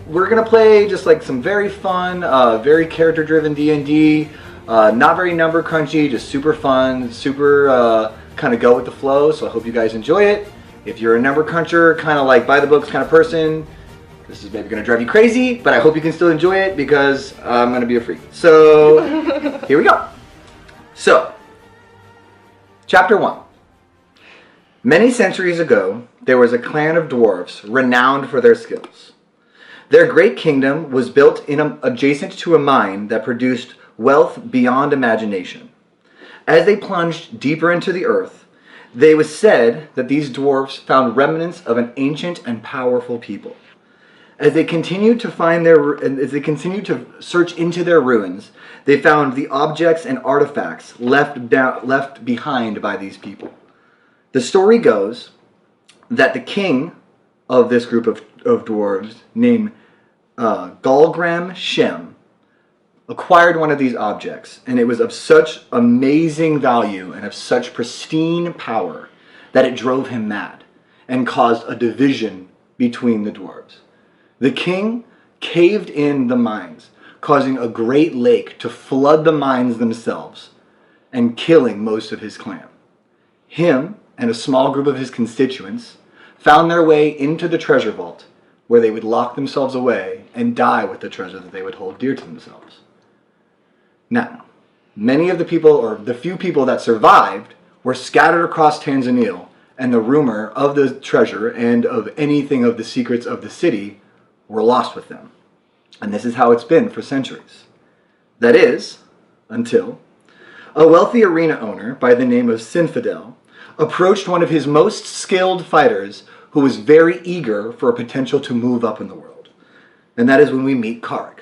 We're gonna play just like some very fun, very character-driven D&D. Not very number crunchy, just super fun, super kind of go with the flow. So I hope you guys enjoy it. If you're a number cruncher, kind of like by the books kind of person, this is maybe gonna drive you crazy, but I hope you can still enjoy it because I'm gonna be a freak. So here we go. So, Chapter 1. Many centuries ago, there was a clan of dwarves renowned for their skills. Their great kingdom was built adjacent to a mine that produced wealth beyond imagination. As they plunged deeper into the earth, it was said that these dwarves found remnants of an ancient and powerful people. As they continued to search into their ruins, they found the objects and artifacts left behind by these people. The story goes that the king of this group of dwarves, named Galgram Shem, acquired one of these objects, and it was of such amazing value and of such pristine power that it drove him mad and caused a division between the dwarves. The king caved in the mines, causing a great lake to flood the mines themselves and killing most of his clan. Him and a small group of his constituents found their way into the treasure vault, where they would lock themselves away and die with the treasure that they would hold dear to themselves. Now, many of the people, or the few people that survived, were scattered across Tanzania, and the rumor of the treasure and of anything of the secrets of the city were lost with them. And this is how it's been for centuries. That is, until a wealthy arena owner by the name of Sinfidel approached one of his most skilled fighters who was very eager for a potential to move up in the world. And that is when we meet Karik.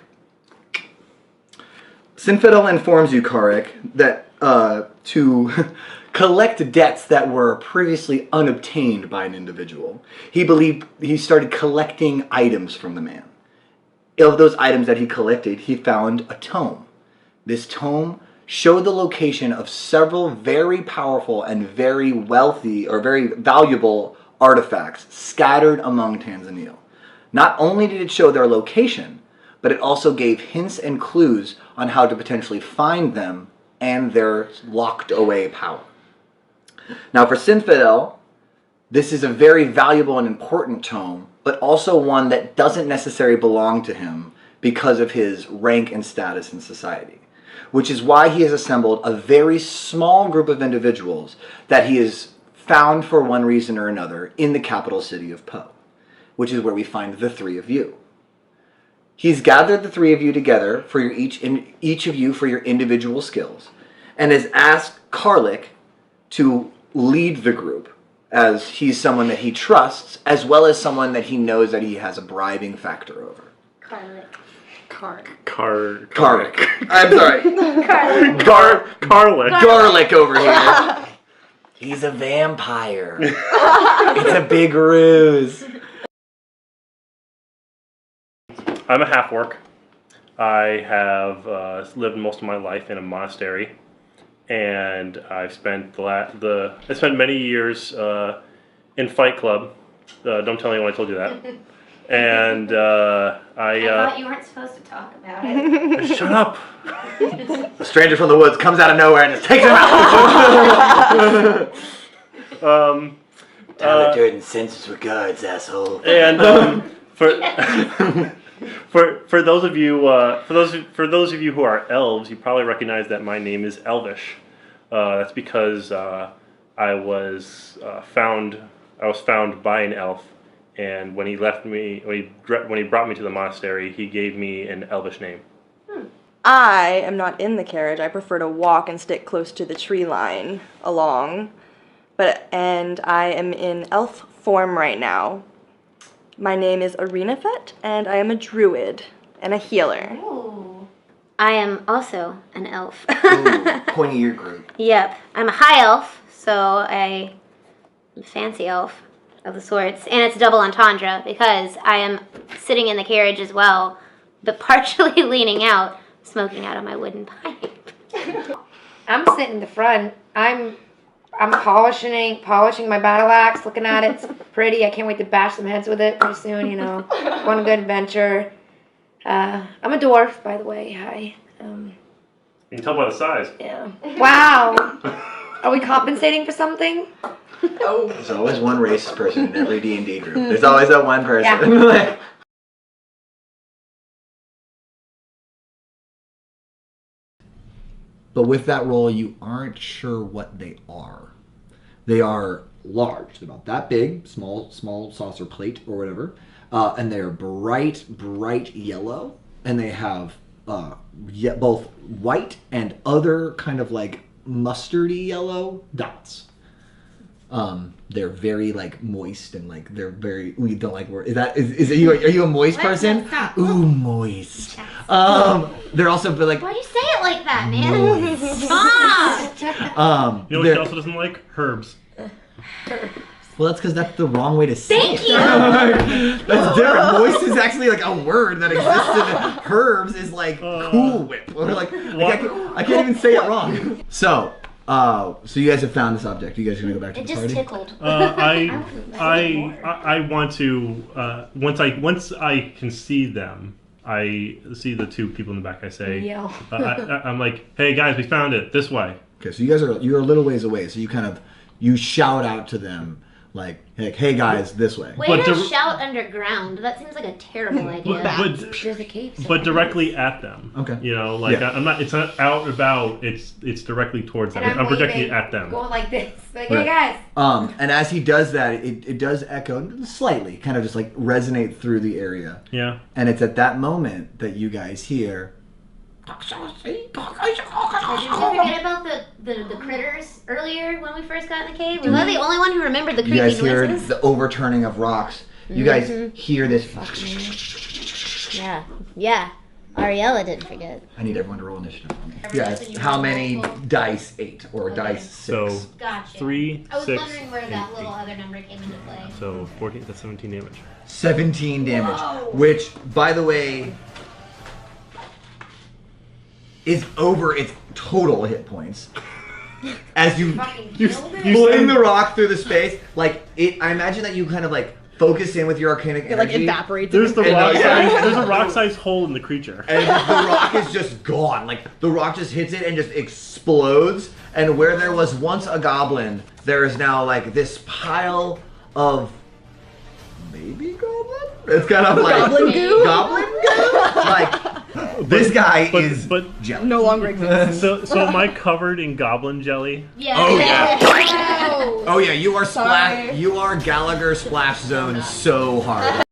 Sinfidel informs you, Karik, that to collect debts that were previously unobtained by an individual, he started collecting items from the man. Of those items that he collected, he found a tome. This tome showed the location of several very powerful and very wealthy or very valuable artifacts scattered among Tanzania. Not only did it show their location, but it also gave hints and clues on how to potentially find them and their locked away power. Now for Sinfidel, this is a very valuable and important tome, but also one that doesn't necessarily belong to him because of his rank and status in society, which is why he has assembled a very small group of individuals that he has found for one reason or another in the capital city of Po, which is where we find the three of you. He's gathered the three of you together for each of you for your individual skills, and has asked Karlik to lead the group, as he's someone that he trusts, as well as someone that he knows that he has a bribing factor over. Karlik. I'm sorry. Garlic over here. He's a vampire. It's a big ruse. I'm a half-orc. I have lived most of my life in a monastery, and I've spent many years in Fight Club. Don't tell anyone I told you that. And I thought you weren't supposed to talk about it. Shut up. A stranger from the woods comes out of nowhere and just takes him out. Tell the Jordyn senses regards, asshole. And for those of you who are elves, you probably recognize that my name is Elvish. That's because I was found by an elf, and when he brought me to the monastery, he gave me an Elvish name. I am not in the carriage. I prefer to walk and stick close to the tree line along. And I am in elf form right now. My name is Arenafet, and I am a druid and a healer. Ooh. I am also an elf. Ooh, pointy ear group. Yep. I'm a high elf, so I'm a fancy elf of the sorts. And it's double entendre because I am sitting in the carriage as well, but partially leaning out, smoking out of my wooden pipe. I'm sitting in the front. I I'm polishing my battle axe, looking at it. It's pretty. I can't wait to bash some heads with it pretty soon, you know. On a good adventure. I'm a dwarf, by the way. Hi. You can tell by the size. Yeah. Wow. Are we compensating for something? Oh. There's always one racist person in every D&D group. There's always that one person. Yeah. But with that roll, you aren't sure what they are. They are large. They're about that big, small saucer plate or whatever. And they are bright yellow. And they have both white and other kind of like mustardy yellow dots. They're very like moist and like they're very. We don't like word. Are you a moist person? Stop. Ooh, moist. They're also like. Why'd you say it like that, man? Stop. You know what he also doesn't like? Herbs. Well, that's because that's the wrong way to say it. Thank you. That's different. Moist is actually like a word that exists in herbs is like Cool Whip. Or like I can't even say it wrong. So you guys have found this object. You guys are gonna go back to It the just party? tickled. I want to once I can see them. I see the two people in the back. I say, Yell. I'm like, hey guys, we found it. This way. Okay, so you're a little ways away. So you shout out to them like hey guys, this way. Way to shout underground. That seems like a terrible idea. There's a cave. But directly at them. Okay. You know, like Yeah. I'm not. It's not out and about. It's directly towards them. And I'm projecting it waving, at them. Going like this. Like, Right. hey guys. And as he does that, it does echo slightly, kind of just like resonate through the area. Yeah. And it's at that moment that you guys hear. Did you forget about the critters earlier when we first got in the cave? Was I the only one who remembered the You creepy guys hear noises? the overturning of rocks. You guys hear this. Yeah. Ariella didn't forget. I need everyone to roll initiative for me. Yes. How many dice? 8 or dice 6? So Gotcha. 3, I was 6, wondering where that 8, little other number came into play. So 14. That's 17 damage. 17 damage. Which, by the way, is over its total hit points. As you fling the rock through the space, like I imagine that you kind of like focus in with your arcanic energy. It like evaporates. There's the And, rock yeah. size. There's a rock size hole in the creature. And the rock is just gone. Like the rock just hits it and just explodes. And where there was once a goblin, there is now like this pile of maybe goblin. It's kind of like Goblin goo? Goblin goo. Like this guy is jelly. No longer exists. So am I covered in goblin jelly? Yeah. Oh, yeah. Oh. Oh yeah, you are Sorry. You are Gallagher splash zone so hard.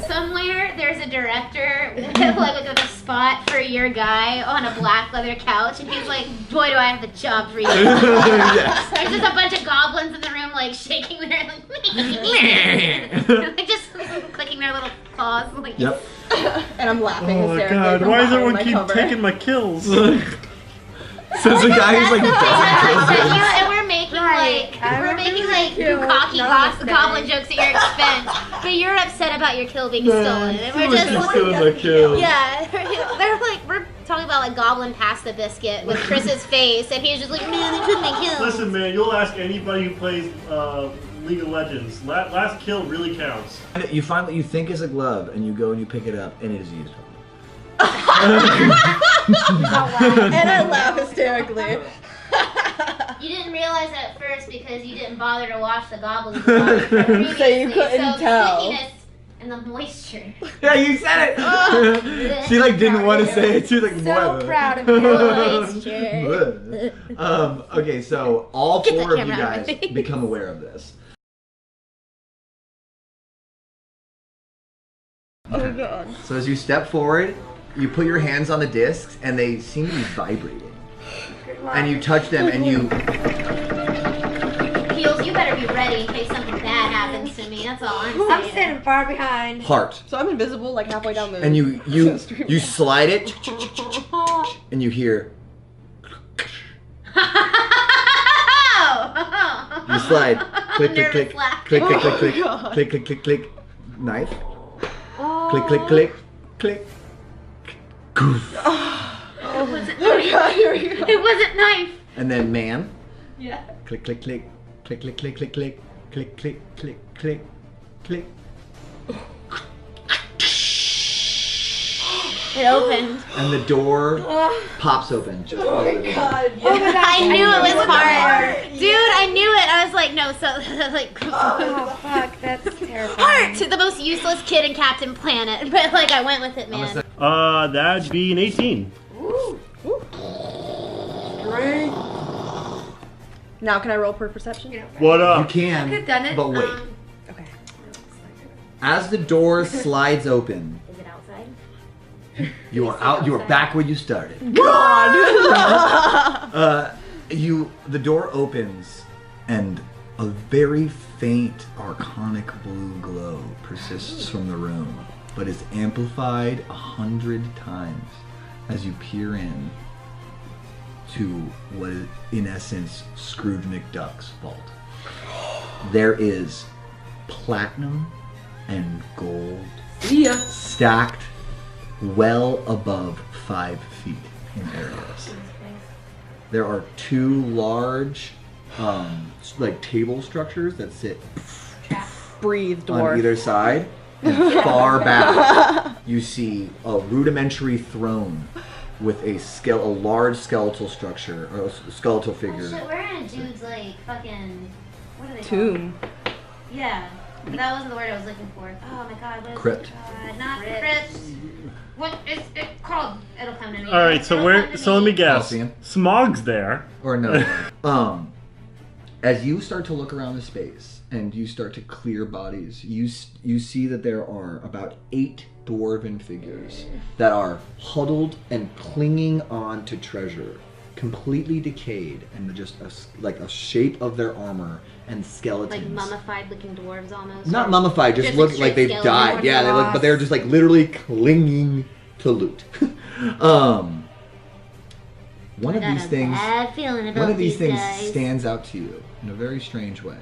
Somewhere there's a director with like a spot for your guy on a black leather couch, and he's like, "Boy, do I have a job for you." Yes. There's just a bunch of goblins in the room, like shaking their like, like just clicking their little paws. Like, Yep. And I'm laughing Oh my hysterically. god! from Why does behind everyone my keep cover. taking my kills? So the guy who's like and we're making like cocky goblin jokes at your expense, but you're upset about your kill being stolen, and we're just my kills. yeah, they're like we're talking about like goblin pasta biscuit with Chris's face, and he's just like, man, they took my kills. Listen, man, you'll ask anybody who plays League of Legends. Last kill really counts. You find what you think is a glove, and you go and you pick it up, and it is used. And I laugh hysterically. You didn't realize it at first because you didn't bother to wash the goblins. So you couldn't tell. Stickiness and the moisture. Yeah, you said it. She like didn't want to say it. She was like, So "What?" proud of you. Moisture. Okay, so all Get that 4 of you camera out of guys my face. become aware of this. Oh god. So as you step forward, you put your hands on the discs, and they seem to be vibrating. And you touch them, and you. Heels, you better be ready in case something bad happens to me. That's all I'm saying. I'm standing far behind. Heart. So I'm invisible like halfway down the And you slide it, and you hear. You slide. Click, click, click. Nervous laugh. Click, click, click, click. God. Click, click, click, click. Knife. Click, click, click. Click. Goof. my god, here we go. It wasn't knife. And then man. Yeah. Click, click, click. Click, click, click, click, click. Click, click, click, click, click. It opened. And the door pops open. Just Oh my god. Yeah. I knew it was hard. Dude, I knew it. I was like, no, so, like, Oh fuck, that's terrifying. heart! The most useless kid in Captain Planet. But, like, I went with it, man. That'd be an 18. Ooh. Great. Now can I roll per perception? What You up? can, could've done it. but wait. Okay. As the door slides open, Is it outside? you are out. You are back where you started. God. The door opens, and a very faint arcanic blue glow persists from the room, but is amplified 100 times as you peer in to what is, in essence, Scrooge McDuck's vault. There is platinum and gold stacked well above 5 feet in areas. There are 2 large, like table structures that sit Breathe, on dwarf. either side. And far back, you see a rudimentary throne with a large skeletal structure or a skeletal figure. Oh, shit, we're in a dude's, like, fucking. What are they Tomb. called? Yeah. That wasn't the word I was looking for. Oh my god, what is Crypt. it? Not crypt. What is it called? It'll come to me. All right, so let me guess. Coliseum. Smog's there. Or no. As you start to look around the space and you start to clear bodies, you see that there are about 8 dwarven figures that are huddled and clinging on to treasure, completely decayed, and just like a shape of their armor and skeletons. Like mummified looking dwarves almost. Not mummified, just look like they've straight died. skeleton Yeah, they look, but they're just like literally clinging to loot. One of these things. Bad feeling about One of these things guys. stands out to you in a very strange way.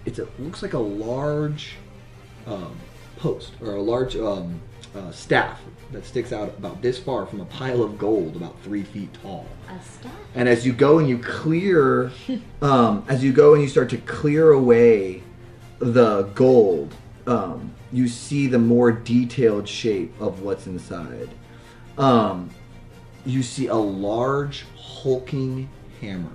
It looks like a large post or a large staff that sticks out about this far from a pile of gold about 3 feet tall. A staff? And as you go and you clear, as you go and you start to clear away the gold, you see the more detailed shape of what's inside. You see a large hulking hammer.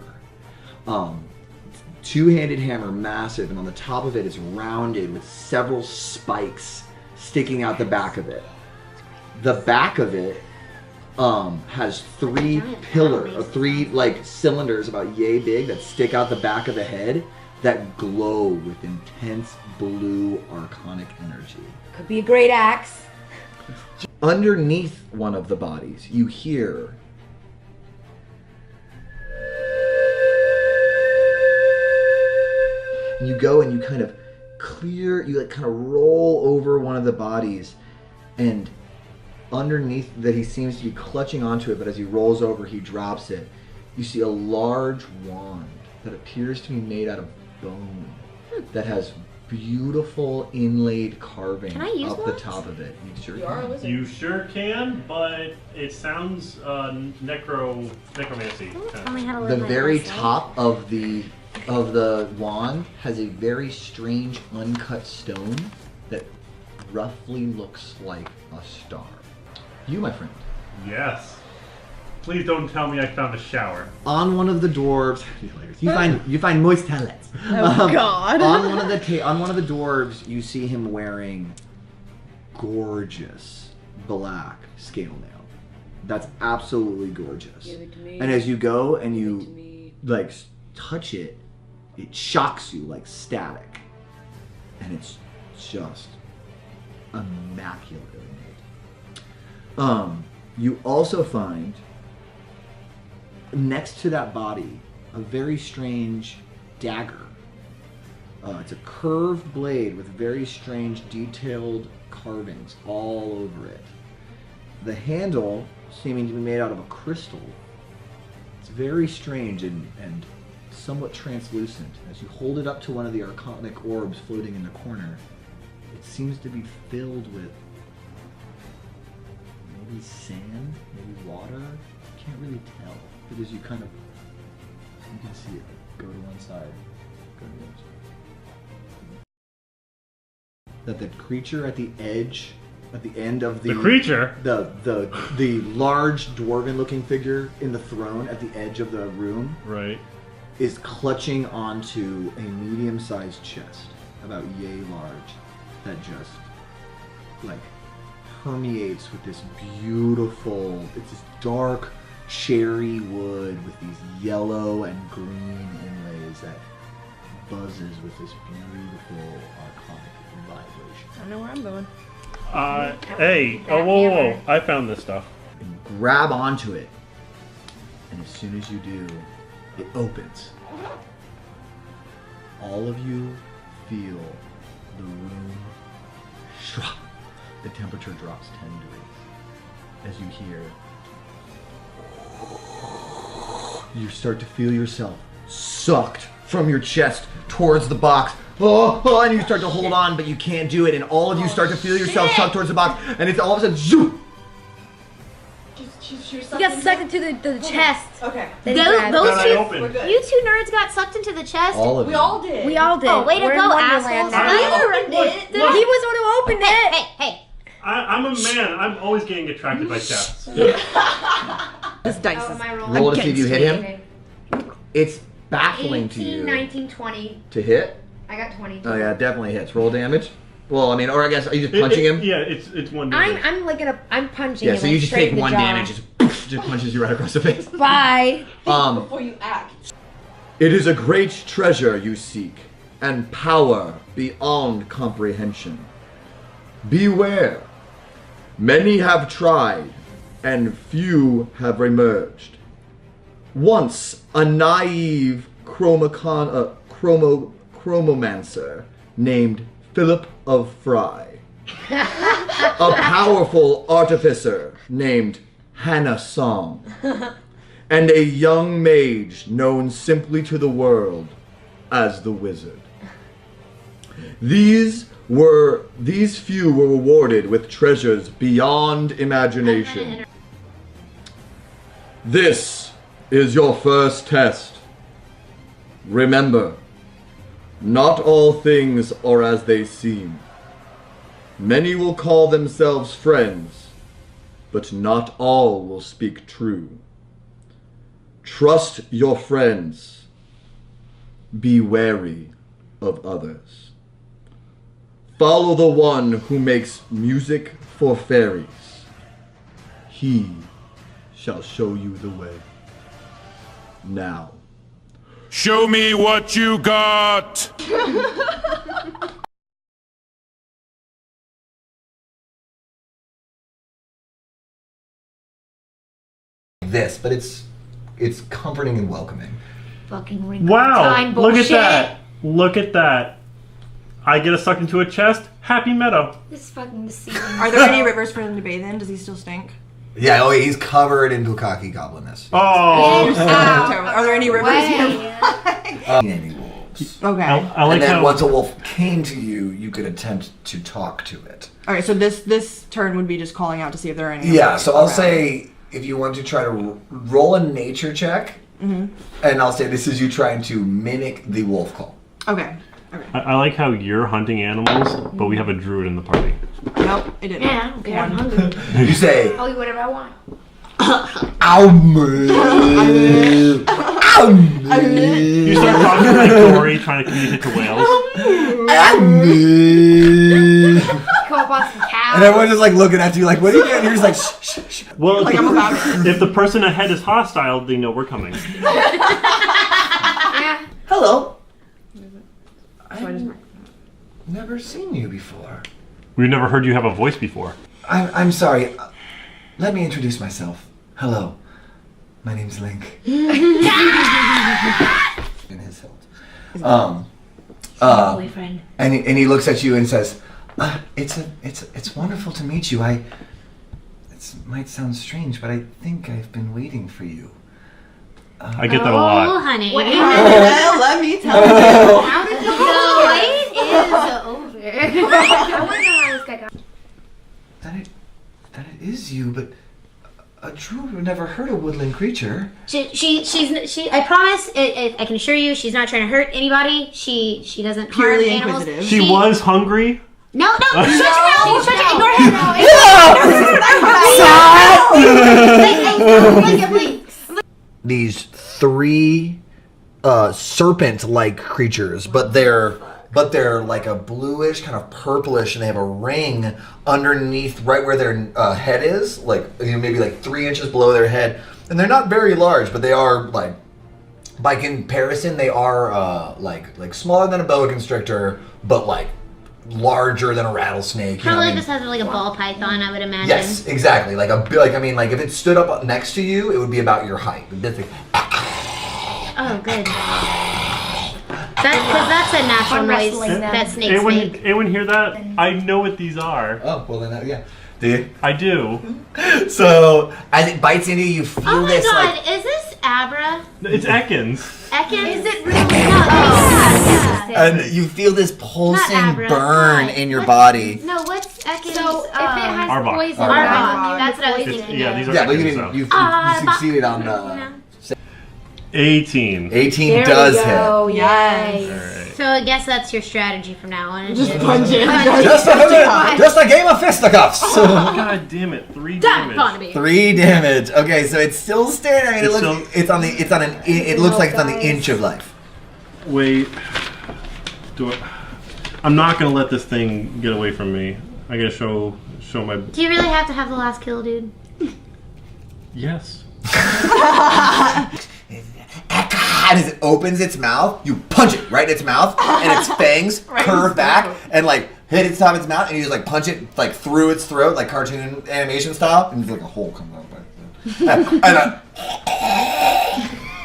2-handed hammer, massive, and on the top of it is rounded with several spikes sticking out the back of it. The back of it has 3 like cylinders about yay big that stick out the back of the head that glow with intense blue arcanic energy. Could be a great axe. Underneath one of the bodies, you hear and you go and you kind of clear, you like kind of roll over one of the bodies, and underneath that he seems to be clutching onto it, but as he rolls over he drops it. You see a large wand that appears to be made out of bone that has beautiful inlaid carving Can I use up the wands? top of it. You sure You are a can. wizard. You sure can, but it sounds necromancy. Tell me how to live The my very best life. top of the wand has a very strange uncut stone that roughly looks like a star. You, my friend. Yes. Please don't tell me I found a shower. On one of the dwarves, you find moist towelettes. Oh, God. On one of the dwarves, you see him wearing gorgeous black scale mail. That's absolutely gorgeous. Give it to me. And as you go and Give it to you me. like touch it, it shocks you like static, and it's just immaculately made. You also find next to that body a very strange dagger. It's a curved blade with very strange detailed carvings all over it. The handle seeming to be made out of a crystal. It's very strange and somewhat translucent. As you hold it up to one of the arcanic orbs floating in the corner, it seems to be filled with maybe sand, maybe water, can't really tell. It is you kind of, you can see it. Go to one side, go to the other side. That the creature at the edge, at the end of the creature, the large dwarven-looking figure in the throne at the edge of the room, right, is clutching onto a medium-sized chest, about yay large, that just like permeates with this beautiful, it's this dark cherry wood with these yellow and green inlays that buzzes with this beautiful archonic vibration. I know where I'm going. hey, whoa, I found this stuff. And you grab onto it, and as soon as you do, it opens. All of you feel the room shrug. The temperature drops 10 degrees as you hear. You start to feel yourself sucked from your chest towards the box. And you start to hold on, but you can't do it. And all of you start to feel yourself sucked towards the box. And it's all of a sudden, zoom! You got sucked into the chest. Okay. Those two, open. you two nerds got sucked into the chest. All of We you. all did. We all did. Oh, way to We're in go, Wonderland assholes. now. I opened it. He was the one who opened it. Hey. I'm a man. I'm always getting attracted by chests. This dice Oh, is... my roll. Roll to see if you hit him. Okay. It's baffling to 18, you. 19, 20. To hit? I got 20. Oh yeah, it definitely hits. Roll damage. Well, I mean, or I guess, are you just punching him? Yeah, it's one damage. I'm like I'm punching Yeah, him. so you like, just straight take in the one jaw. damage, just punches you right across the face. Bye. Before you act. It is a great treasure you seek, and power beyond comprehension. Beware. Many have tried, and few have emerged. Once a naive chromomancer named Philip of Fry. A powerful artificer named Hannah Song. And a young mage known simply to the world as the Wizard. These few were rewarded with treasures beyond imagination. This is your first test. Remember, not all things are as they seem. Many will call themselves friends, but not all will speak true. Trust your friends. Be wary of others. Follow the one who makes music for fairies. He shall show you the way. Now. Show me what you got! This, but it's comforting and welcoming. Fucking ring Wow! time Look bullshit. at that! Look at that! I get sucked into a chest. Happy Meadow. This is fucking deceiving. Are there any rivers for him to bathe in? Does he still stink? Yeah, oh, he's covered in bukkake goblinness. Oh! Are there any rivers here? Any wolves. Okay. I like And then how once a wolf came to you, you could attempt to talk to it. Alright, so this turn would be just calling out to see if there are any. Yeah, others so I'll around. say if you want to try to roll a nature check, and I'll say this is you trying to mimic the wolf call. Okay. I like how you're hunting animals, but we have a druid in the party. Nope, it didn't. Yeah, I don't care. I'm hungry. You say, I'll eat whatever I want. ow, moo, ow, You start talking like Dory, trying to communicate to whales. ow, moo. Come up on some cows. And everyone's just like looking at you like, what are you doing? You're just like, shh, shh, shh. Well, Like I'm about to. if the person ahead is hostile, they know we're coming. Yeah. Hello. I've never seen you before. We've never heard you have a voice before. I'm sorry. Let me introduce myself. Hello. My name's Link. In his hilt. Boyfriend. And he looks at you and says, "It's wonderful to meet you. It might sound strange, but I think I've been waiting for you." I get that a Oh, lot. honey. Well, let me tell you. How did The wait is over. I wonder how this guy got. That it is you, but A druid would never hurt a woodland creature. She. I promise. I can assure you, she's not trying to hurt anybody. She doesn't Purely harm animals. inquisitive. She was hungry. No, shut your mouth! Shut your ignore him! These 3 serpent-like creatures, but they're like a bluish, kind of purplish, and they have a ring underneath right where their head is, like maybe like 3 inches below their head. And they're not very large, but they are like, by comparison, they are like smaller than a boa constrictor, but like larger than a rattlesnake. Probably just has like a ball python, I would imagine. Yes, exactly. Like if it stood up next to you, it would be about your height. Oh, good. That's a natural noise that snakes make. Anyone hear that? I know what these are. Oh, well then, yeah. Do you? I do. So, as it bites into you, you feel Oh my this god, like... is this Abra? It's Ekans. Ekans? Is it really? Yeah. And you feel this pulsing Abra. burn in your body. No, what's Ekans? So if it has Arbok. poison, Arbok. That's what I was thinking. Yeah, these are Yeah, but Ekans, you though. succeeded on the... 18. 18 there does we go. hit. Yes. Alright. So I guess that's your strategy from now on. Just punch it. Just a game of fisticuffs. God damn it! 3 damage. 3 damage. Okay, so it's still staring. I mean, It it looks like it's on the inch of life. Wait. I'm not gonna let this thing get away from me. I gotta show my. Do you really have to have the last kill, dude? Yes. And as it opens its mouth, you punch it right in its mouth, and its fangs curve back and like hit its top of its mouth, and you just like punch it like through its throat, like cartoon animation style, and like a hole comes out.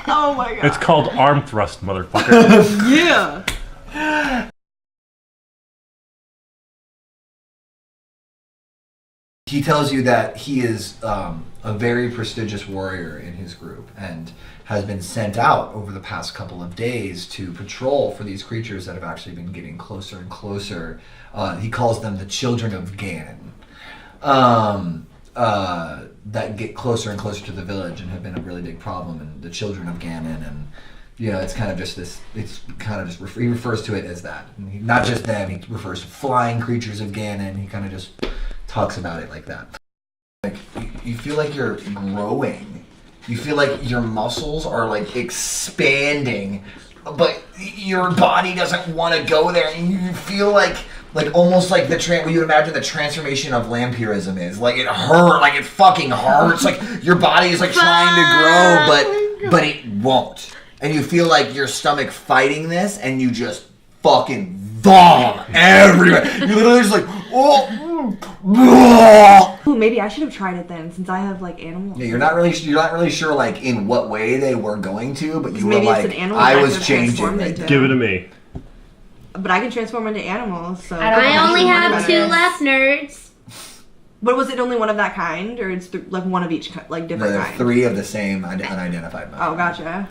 Oh my god. It's called arm thrust, motherfucker. Yeah. He tells you that he is a very prestigious warrior in his group and has been sent out over the past couple of days to patrol for these creatures that have actually been getting closer and closer. He calls them the children of Ganon. That get closer and closer to the village and have been a really big problem. And the children of Ganon, and it's kind of just this. It's kind of just he refers to it as that. And not just them. He refers to flying creatures of Ganon. He kind of just talks about it like that. Like you feel like you're growing. You feel like your muscles are like expanding, but your body doesn't want to go there, and you feel like almost like what you would imagine the transformation of vampirism is. Like it it fucking hurts. Like your body is like trying to grow, but it won't. And you feel like your stomach fighting this, and you just fucking vom everywhere. You literally just like, Ooh, maybe I should have tried it then, since I have like animals. Yeah, you're not really sure like in what way they were going to, but you were maybe like, it's an animal I that was could've changing. transformed Right into. there. Give it to me. But I can transform into animals, so. I only have 2 left, nerds. But was it only one of that kind, or it's like one of each, like different There are kind? 3 of the same unidentified. Oh, gotcha.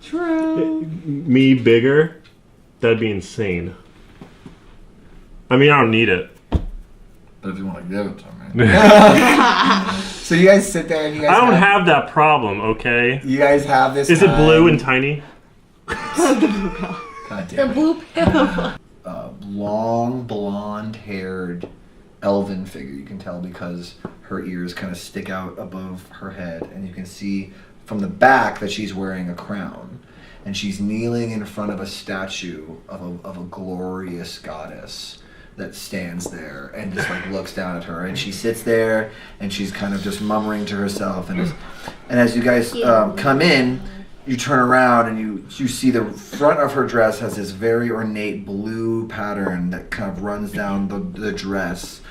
True. Me bigger? That'd be insane. I mean, I don't need it. But if you want to give it to me. So you guys sit there and you guys. I don't have that problem, okay? You guys have this. Is it blue and tiny? God damn it. Blue pill. Long blonde-haired elven figure. You can tell because her ears kind of stick out above her head, and you can see from the back that she's wearing a crown, and she's kneeling in front of a statue of a glorious goddess that stands there and just like looks down at her, and she sits there and she's kind of just murmuring to herself, and as you guys come in, you turn around and you see the front of her dress has this very ornate blue pattern that kind of runs down the dress.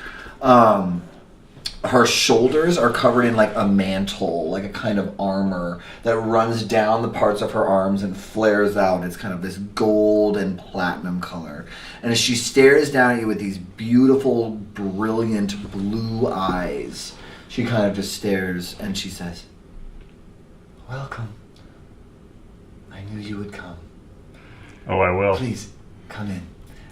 Her shoulders are covered in like a mantle, like a kind of armor that runs down the parts of her arms and flares out. It's kind of this gold and platinum color. And as she stares down at you with these beautiful, brilliant blue eyes, she kind of just stares and she says, "Welcome. I knew you would come. Oh, I will. Please, come in."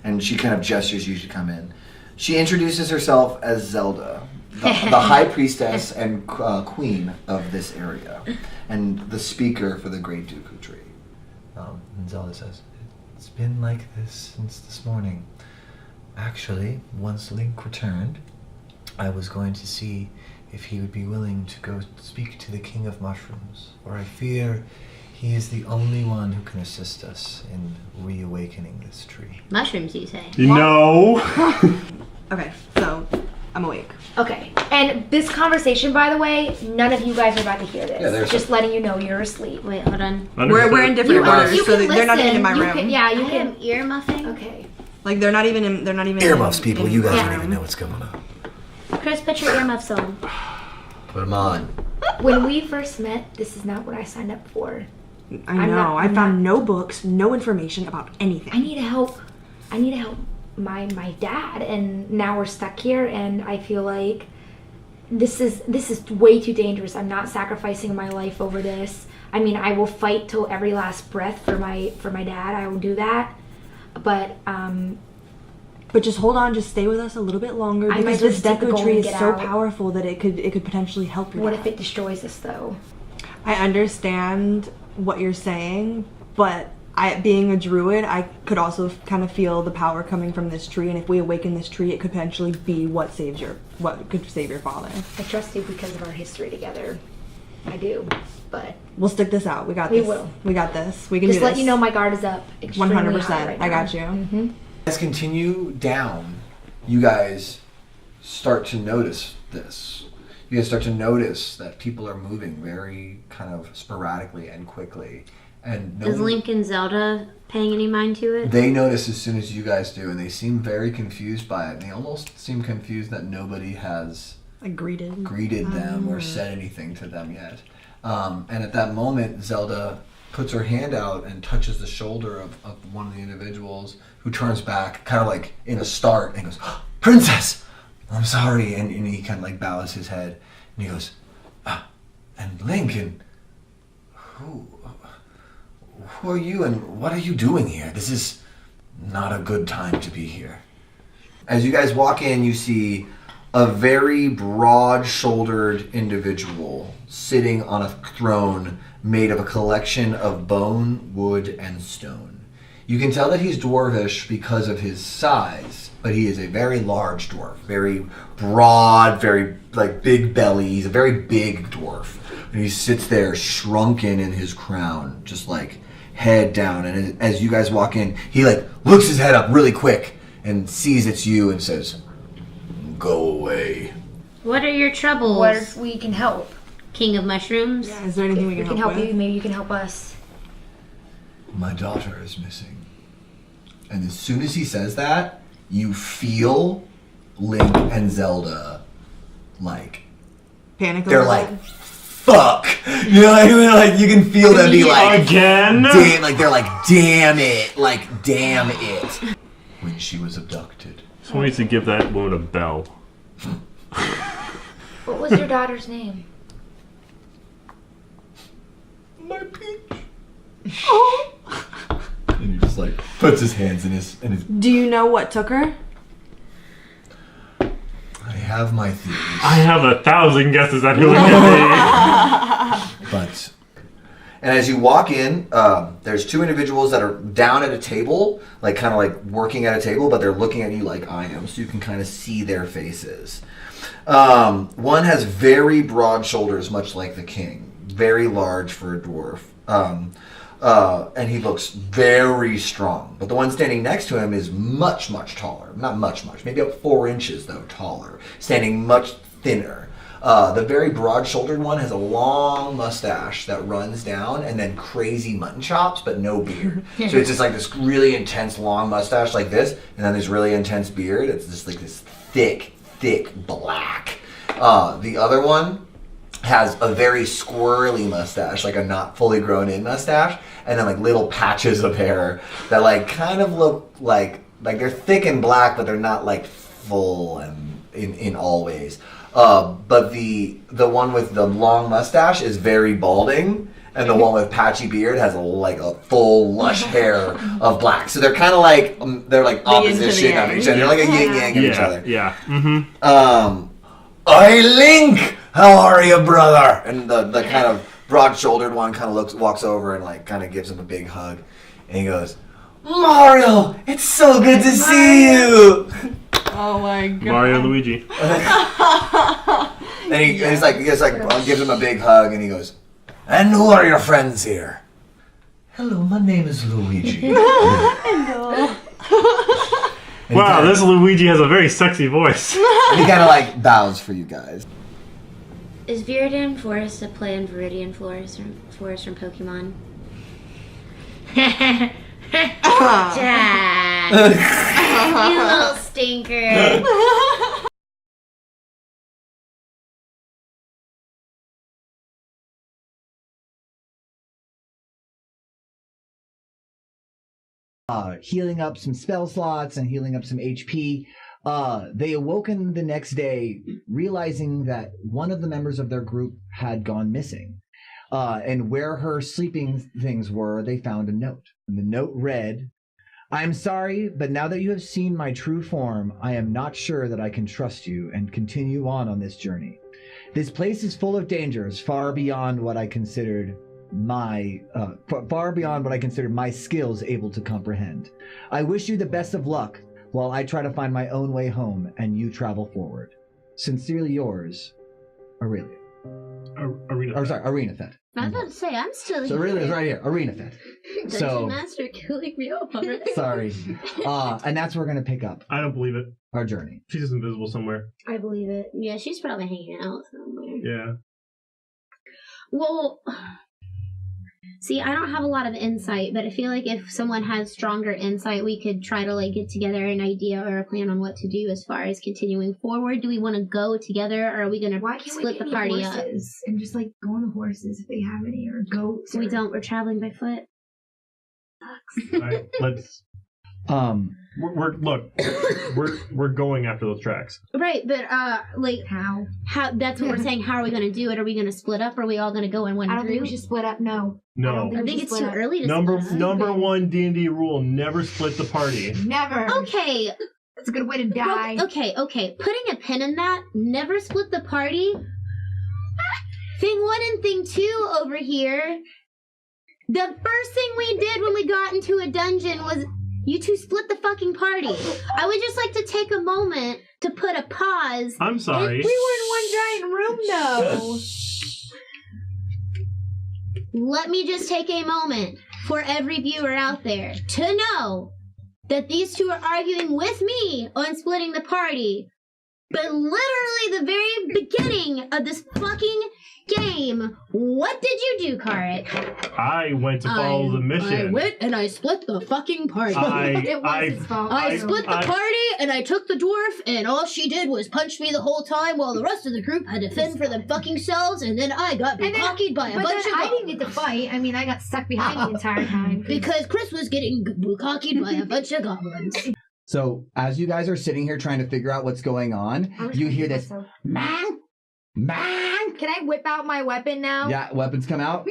And she kind of gestures you to come in. She introduces herself as Zelda. the high priestess and queen of this area, and the speaker for the Great Dooku tree. And Zelda says, "It's been like this since this morning. Actually, once Link returned, I was going to see if he would be willing to go speak to the King of Mushrooms, for I fear he is the only one who can assist us in reawakening this tree." Mushrooms, you say? No. Okay, so I'm awake. Okay, and this conversation, by the way, none of you guys are about to hear this. Yeah, there's just letting you know you're asleep. Wait, hold on. We're in different orders, so can they're not even in my listen. room. You can I am earmuffing. Okay. Like they're not even in. Earmuffs, people. You guys Yeah. don't even know what's going on. Chris, put your earmuffs on. Put them on. When we first met, this is not what I signed up for. I know. I found no books, no information about anything. I need to help my dad, and now we're stuck here, and I feel like this is way too dangerous. I'm not sacrificing my life over this. I mean, I will fight till every last breath for my dad. I will do that. But just hold on, just stay with us a little bit longer I because might this just take the Deku gold tree and is get so out. powerful that it could potentially help your what dad. if it destroys us, though? I understand what you're saying, but being a druid, I could also kind of feel the power coming from this tree, and if we awaken this tree, it could potentially be what could save your father. I trust you because of our history together. I do, but We'll stick this out. We got We this. will. We got this. We can just do let this. you know my guard is up. 100%. Right I now. got you. Mm-hmm. As continue down, you guys start to notice this. You guys start to notice that people are moving very kind of sporadically and quickly. And Is Link and Zelda paying any mind to it? they notice as soon as you guys do, and they seem very confused by it. They almost seem confused that nobody has Like greeted. them or said anything to them yet. And at that moment, Zelda puts her hand out and touches the shoulder of one of the individuals, who turns back, kind of like in a start, and goes, "Princess, I'm sorry." And he kind of like bows his head, and he goes, "And Link, and who are you, and what are you doing here? This is not a good time to be here." As you guys walk in, you see a very broad-shouldered individual sitting on a throne made of a collection of bone, wood, and stone. You can tell that he's dwarvish because of his size, but he is a very large dwarf, very broad, very like big belly. He's a very big dwarf, and he sits there shrunken in his crown, just like head down. And as you guys walk in, he like looks his head up really quick and sees it's you and says, "Go away." What are your troubles, What if we can help? King of Mushrooms? Yeah, is there anything If we can help with? you, maybe you can help us. My daughter is missing. And as soon as he says that, you feel Link and Zelda like Panic a they're little like, bit? "Fuck!" You know, like you can feel them be like, Again? "Damn!" Like they're like, "Damn it!" Like, "Damn it!" When she was abducted. Someone needs to give that woman a bell. What was your daughter's name? My peach. And he just like puts his hands in his. Do you know what took her? I have my theories. I have 1,000 guesses at who it could be. But, and as you walk in, there's two individuals that are down at a table, like kind of like working at a table, but they're looking at you like I am, so you can kind of see their faces. One has very broad shoulders, much like the king, very large for a dwarf. And he looks very strong. But the one standing next to him is much, much taller. Not much, maybe about 4 inches though taller, standing much thinner. The very broad-shouldered one has a long mustache that runs down, and then crazy mutton chops, but no beard. So it's just like this really intense long mustache like this, and then this really intense beard. It's just like this thick black. The other one has a very squirrely mustache, like a not fully grown in mustache, and then like little patches of hair that like kind of look like they're thick and black, but they're not like full and in all ways. But the one with the long mustache is very balding, and the one with patchy beard has a full lush hair of black. So they're kind of like they're like opposition of each other. They're like a yin yang of each other. Yeah. Mm-hmm. "Hey, Link, how are you, brother?" And the kind of broad-shouldered one kind of walks over and like kind of gives him a big hug, and he goes, "Mario, it's so good to see you." Oh my god. Mario and Luigi. And he gives him a big hug, and he goes, "And who are your friends here?" "Hello, my name is Luigi." Wow, this Luigi has a very sexy voice. And he kind of like bows for you guys. Is Viridian Forest a play on Viridian Forest from Pokemon? Jack! You little stinker. Healing up some spell slots and healing up some HP. They awoken the next day realizing that one of the members of their group had gone missing. And where her sleeping things were, they found a note. And the note read, "I'm sorry, but now that you have seen my true form, I am not sure that I can trust you and continue on this journey. This place is full of dangers far beyond what I considered my skills able to comprehend. I wish you the best of luck while I try to find my own way home and you travel forward. Sincerely yours, Aurelia." Arenathet. I was about to say, I'm still So here. Aurelia's right here, Arenathet. Dungeon Master killing me off already. Sorry. And that's where we're going to pick up I don't believe it. our journey. She's just invisible somewhere. I believe it. Yeah, she's probably hanging out somewhere. Yeah. Well, see, I don't have a lot of insight, but I feel like if someone has stronger insight, we could try to like get together an idea or a plan on what to do as far as continuing forward. Do we want to go together, or are we going to Why can't split we the get party up? horses and just like go on the horses if they have any, or goats? We or- don't. We're traveling by foot. Alright, let's. We're going after those tracks. Right, but like How? that's what we're saying. How are we going to do it? Are we going to split up? Or are we all going to go in one I don't think group? we should split up. No. No. I think it's too early to Number split up. number one D&D rule: never split the party. Never. Okay, That's a good way to die. okay. Putting a pin in that. Never split the party. Thing one and thing two over here. The first thing we did when we got into a dungeon was you two split the fucking party. I would just like to take a moment to put a pause. I'm sorry. We were in one giant room, though. Let me just take a moment for every viewer out there to know that these two are arguing with me on splitting the party. But literally the very beginning of this fucking game, what did you do, Karik? I went to follow the mission. I went and I split the fucking party. It was his fault. I split the party and I took the dwarf, and all she did was punch me the whole time while the rest of the group had to fend for them fucking selves, and then I got bukkake by a bunch of I didn't get to fight. I mean, I got stuck behind the entire time. because Chris was getting bukkake by a bunch of goblins. So as you guys are sitting here trying to figure out what's going on, you hear this, "Man! Man!" Can I whip out my weapon now? Yeah, weapons come out.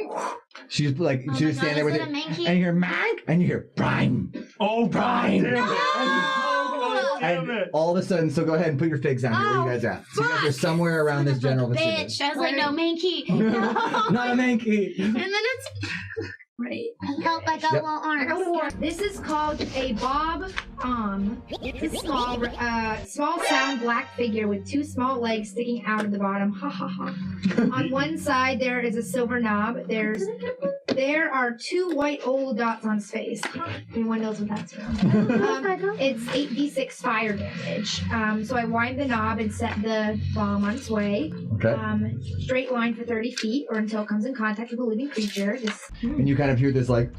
She's like, Oh she my was God, standing there with is it. it a Mankey? And you hear, "Man!" And you hear, "Prime!" Oh, Prime! damn it. No! Oh, damn And it. all of a sudden, so go ahead and put your figs down here. Where are you guys at? So you guys are somewhere around this general vicinity. Bitch, I was like, no, Mankey. Not a Mankey. And then it's Right. help, I got Yep. little arms. This is called a bob. It's small, small sound black figure with two small legs sticking out of the bottom. Ha ha ha. On one side there is a silver knob. There are two white oval dots on his face. Anyone knows what that's from? It's 8d6 fire damage. So I wind the knob and set the bomb on its way. Okay. Straight line for 30 feet or until it comes in contact with a living creature. And you kind of hear this like,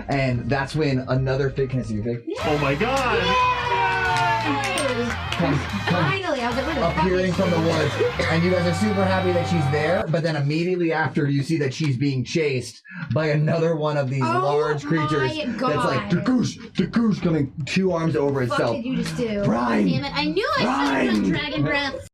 and that's when another fig, can I see your fig? Oh my god. Comes Finally, I was like, where the fuck appearing is from the she? woods, and you guys are super happy that she's there, but then immediately after you see that she's being chased by another one of these large creatures my that's God. like, "Takoosh," coming 2 arms over What itself. did you just do? Prime! Damn it, I knew I should have done dragon breath.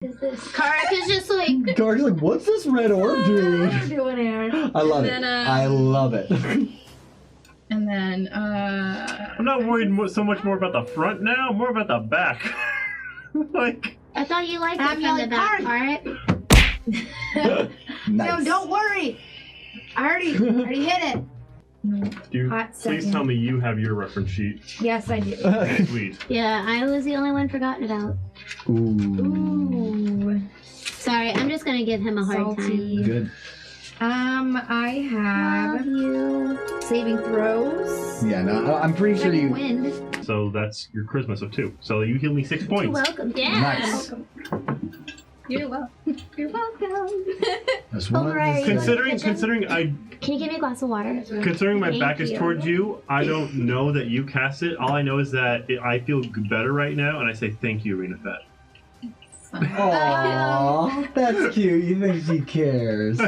Is this? Karak is just like, Gar's like, "What's this red orb What doing?" are you doing here? I love it. then, I love it. And then, I'm not worried so much more about the front now, more about the back. Like, I thought you liked I'm it from the yelling, back part. Nice. No, don't worry. I already hit it. dude, Hot please second. tell me you have your reference sheet. Yes, I do. Sweet. Yeah, I was the only one forgotten about. Ooh. Sorry, I'm just gonna give him a hard Salty. time. Good. I have Love you. saving throws. Yeah, no, I'm pretty sure you. Wind. So that's your charisma, so 2. So you heal me 6 You're points. welcome. Yeah. Nice. you're welcome. You're welcome. That's one. Alright. Considering Kitchen? considering Can you give me a glass of water? considering my Thank back is you. towards you, I don't know that you cast it. All I know is that I feel better right now, and I say thank you, Arena Fett. Aww, that's cute. You think she cares?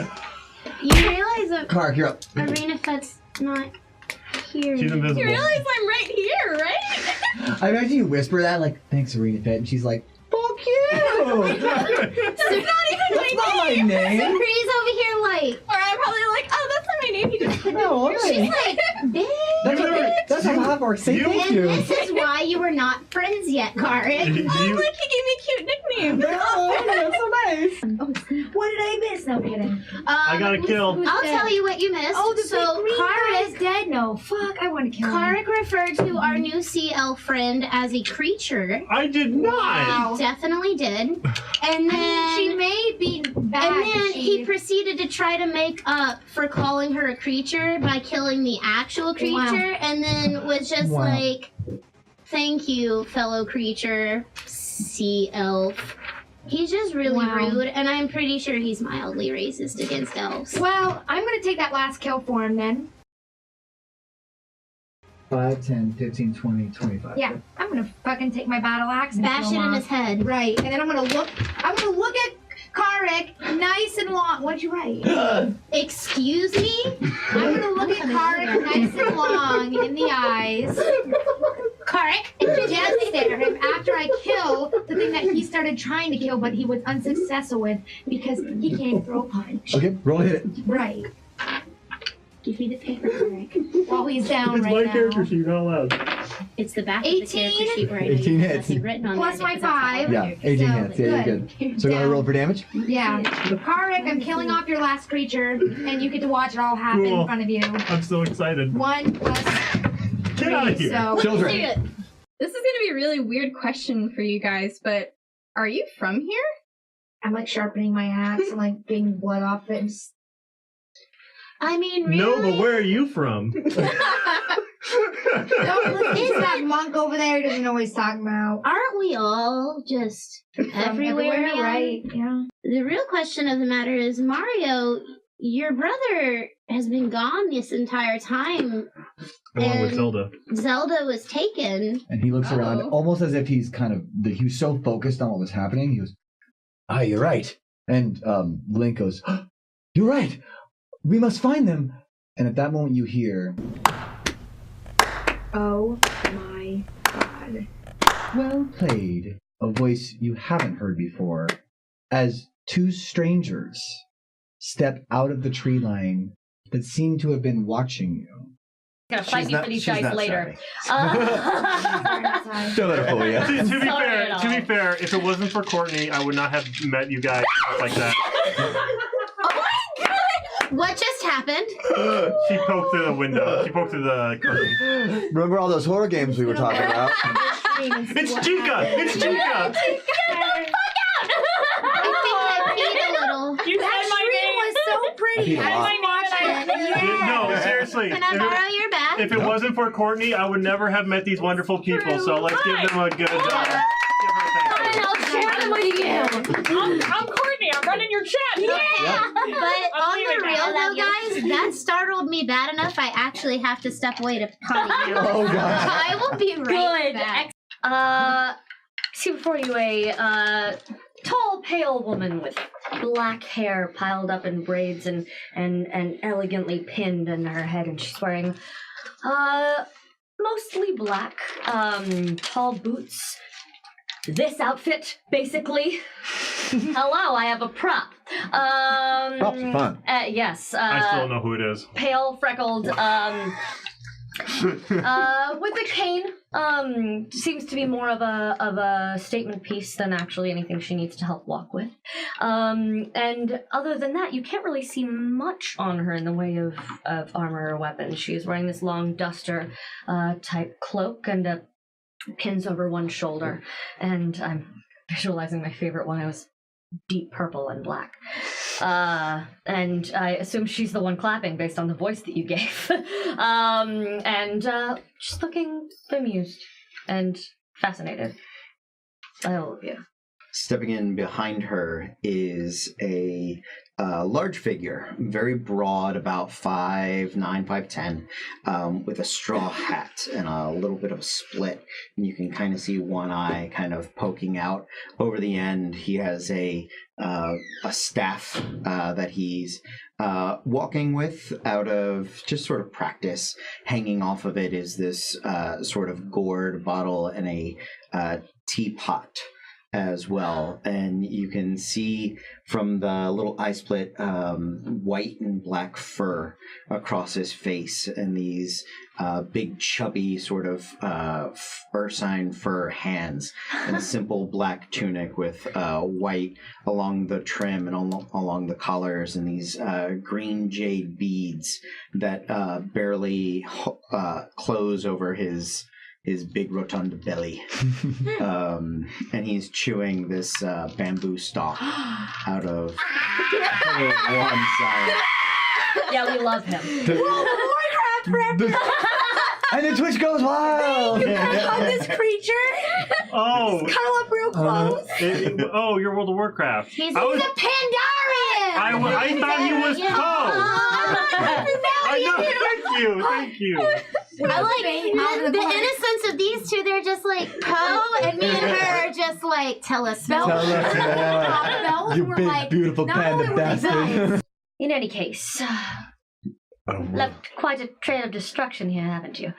You realize that Kark, you're up. Arena Fett's not here. She's invisible. You realize I'm right here, right? I imagine you whisper that, like, thanks, Arena Fit, and she's like, fuck you! That's not even That's not my So name! Bree's over here like, Or I'm probably like, oh, that's not my name. You just No, she's like, bitch. that's a lot more. Say thank And you. this is why you were not friends yet, Karin. You- Oh, look, he gave me a cute nickname. Oh, that's so nice. What did I miss? No kidding. I got a kill. I'll tell you what you missed. Oh, the so big green guy Karik, is dead. No, fuck. I want to kill him. Karik referred to our new sea elf friend as a creature. I did not. He definitely did. And then I mean, she may be bad. and but then she... he proceeded to try to make up for calling her a creature by killing the actual creature, and then was just Wow. like, "Thank you, fellow creature, sea elf." He's just really Wow. rude, and I'm pretty sure he's mildly racist against elves. Well, I'm gonna take that last kill for him then. 5, 10, 15, 20, 25. Yeah, I'm gonna fucking take my battle axe and Bash kill it in him his off. head. Right, and then I'm gonna look at Karik nice and long. What'd you write? Excuse me? I'm gonna look at Karik nice and long in the eyes. Karik? Just stare him after I kill the thing that he started trying to kill, but he was unsuccessful with because he can't even throw a punch. Okay, roll hit it. Right. Give me the paper, Karik. While he's down It's right my now. character sheet, not allowed. It's the back of the 18? character sheet where I know 18 you have hits. nothing written on Plus there my because that's all 5. Yeah, 18 So, hits. Yeah, you're good. So go ahead, roll for damage. Yeah. Karik, I'm killing off your last creature, and you get to watch it all happen Cool. in front of you. I'm so excited. 1 plus 3. Get out of here. So Children. This is gonna be a really weird question for you guys, but are you from here? I'm like sharpening my axe and like getting blood off it. And just... I mean, really? No, but where are you from? Don't listen to that monk over there. He doesn't know what he's talking about. Aren't we all just everywhere, man? right? Yeah. The real question of the matter is, Mario, your brother has been gone this entire time. Along with And Zelda. Zelda was taken. And he looks around almost as if he's he was so focused on what was happening. He goes, "Ah, you're right." And Link goes, "You're right. We must find them." And at that moment, you hear, Oh my god. "Well played," a voice you haven't heard before, as two strangers step out of the tree line that seem to have been watching you. Gonna fight me for these guys later. Uh, Don't let her fool you. To be fair, if it wasn't for Courtney, I would not have met you guys like that. What just happened? She poked through the window. She poked through the curtain. Remember all those horror games we were talking about? It's Chica! It's Chica! I think I peed a little. you said my name. was so pretty. No, seriously. Can I borrow your bath? If it wasn't for Courtney, I would never have met these wonderful people. So let's give them a good. Give her a thank you. I'll share them with you. I'm Courtney. I'm running your chat. Yeah, but on leaving the now. real I though, love you. guys, that startled me bad enough. I actually have to step away to potty now. Oh, God. I will be right back. See before you a tall, pale woman with black hair piled up in braids and elegantly pinned in her head, and she's wearing mostly black, tall boots. This outfit, basically. Hello, I have a prop. Props are fun. Yes. I still don't know who it is. Pale, freckled, With the cane, seems to be more of a statement piece than actually anything she needs to help walk with. And other than that, you can't really see much on her in the way of armor or weapons. She is wearing this long duster type cloak and pins over one shoulder. And I'm visualizing my favorite one. I was deep purple and black. And I assume she's the one clapping based on the voice that you gave. And just looking bemused and fascinated by all of you. Stepping in behind her is a large figure, very broad, about 5'9", 5'10", with a straw hat and a little bit of a split. And you can kind of see one eye kind of poking out over the end. He has a staff that he's walking with out of just sort of practice. Hanging off of it is this sort of gourd bottle and a teapot as well, and you can see from the little eye split white and black fur across his face, and these big chubby sort of ursine fur hands, and a simple black tunic with white along the trim and along the collars, and these green jade beads that barely close over his big rotund belly. And he's chewing this bamboo stalk out of one side. Yeah, we love him. And the Twitch goes wild! You guys on this creature? Oh. Cuddle up real close. You're World of Warcraft. He's a Pandarian! I thought he was Poe. Thank you. I like the innocence of these two. They're just like Poe, and me and her are just like, tell us more. You big, beautiful panda bastard. In any case, left quite a trail of destruction here, haven't you?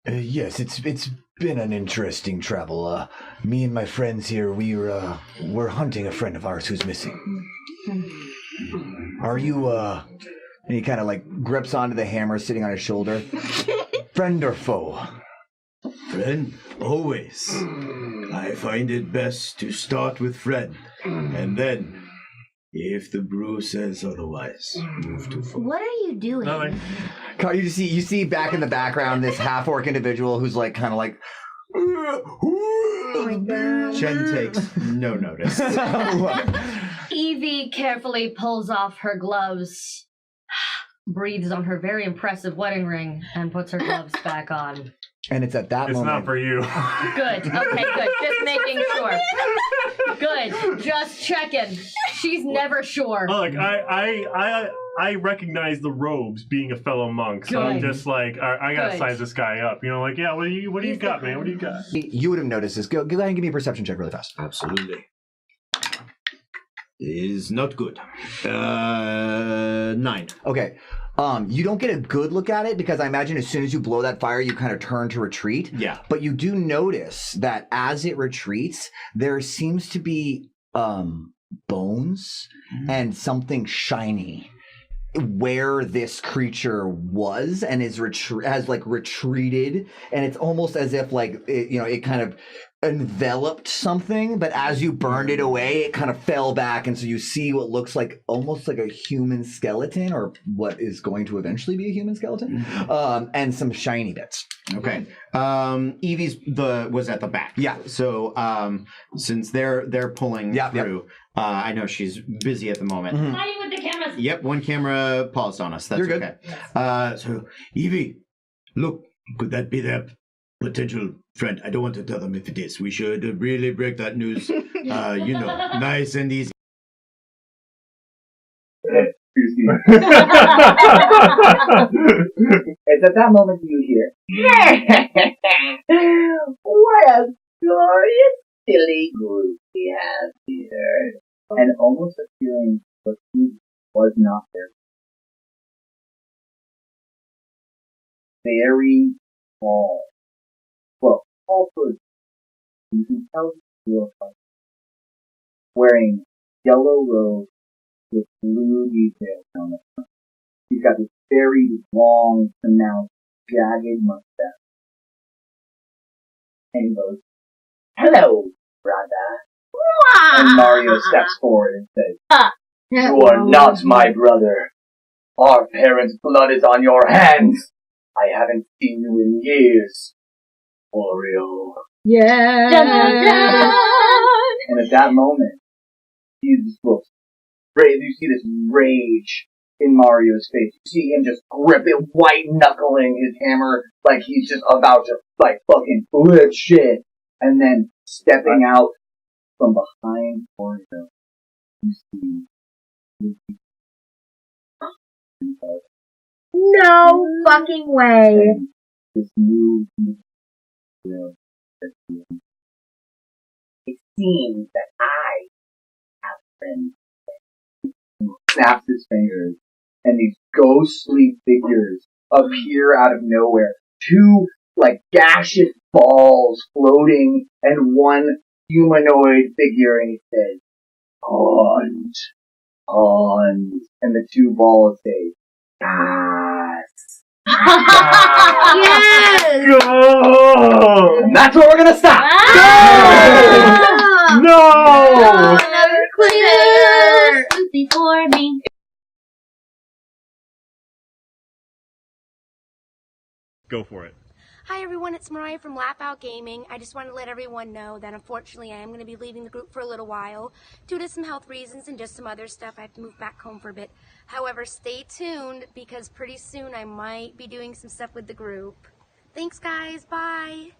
Yes, it's been an interesting travel. Me and my friends here, we're hunting a friend of ours who's missing. Are you, and he kind of like grips onto the hammer sitting on his shoulder. Friend or foe? Friend, always. I find it best to start with friend, and then, if the brew says otherwise, move to foe. What are you doing? Nothing. Carl, you see back in the background this half-orc individual who's like kind of like. Oh my God. Chen takes no notice. Evie carefully pulls off her gloves, breathes on her very impressive wedding ring, and puts her gloves back on. And it's at that It's moment. not for you. Good. Okay, good. Just making sure. Good. Just checking. She's never sure. Look, I recognize the robes being a fellow monk, so I'm just like, I gotta Good. size this guy up. You know, like, yeah, what do you got, man? What do you got? You would have noticed this. Go ahead and give me a perception check really fast. Absolutely. Is not good. 9. Okay. You don't get a good look at it because I imagine as soon as you blow that fire, you kind of turn to retreat. Yeah. But you do notice that as it retreats, there seems to be bones and something shiny where this creature was and is has like retreated, and it's almost as if like it kind of enveloped something, but as you burned it away, it kind of fell back, and so you see what looks like almost like a human skeleton, or what is going to eventually be a human skeleton, and some shiny bits. Okay. Evie's was at the back. Yeah. So since they're pulling through, I know she's busy at the moment. Fighting with the cameras. Yep, one camera paused on us. That's You're good. Okay. So, Evie, look, could that be their potential friend? I don't want to tell them if it is. We should really break that news, nice and easy. It's at that moment you hear, what a glorious silly group we have here. And almost a feeling that he was not there. Very small. Well, also, you can tell he was wearing yellow robes with blue details on the front. He's got this very long, pronounced jagged mustache. And he goes, "Hello, brother." And Mario steps forward and says, "You are not my brother. Our parents' blood is on your hands. I haven't seen you in years, Oreo." Yeah. Dun, dun, dun. And at that moment, you just looks you see this rage in Mario's face. You see him just grip it, white knuckling his hammer like he's just about to like fucking flip shit. And then stepping out from behind Oreo, you see No fucking way. this new it seems that I have been snaps his fingers, and these ghostly figures appear out of nowhere. Two, like, gaseous balls floating, and one humanoid figure, and he says, "Hunt, hunt," and the two balls say, "Yes." Yes! Go! And that's where we're gonna stop! Ah! No! Another clue before me. Go for it. Hi everyone, it's Mariah from Lap Out Gaming. I just wanted to let everyone know that unfortunately I am going to be leaving the group for a little while due to some health reasons and just some other stuff. I have to move back home for a bit. However, stay tuned because pretty soon I might be doing some stuff with the group. Thanks guys, bye!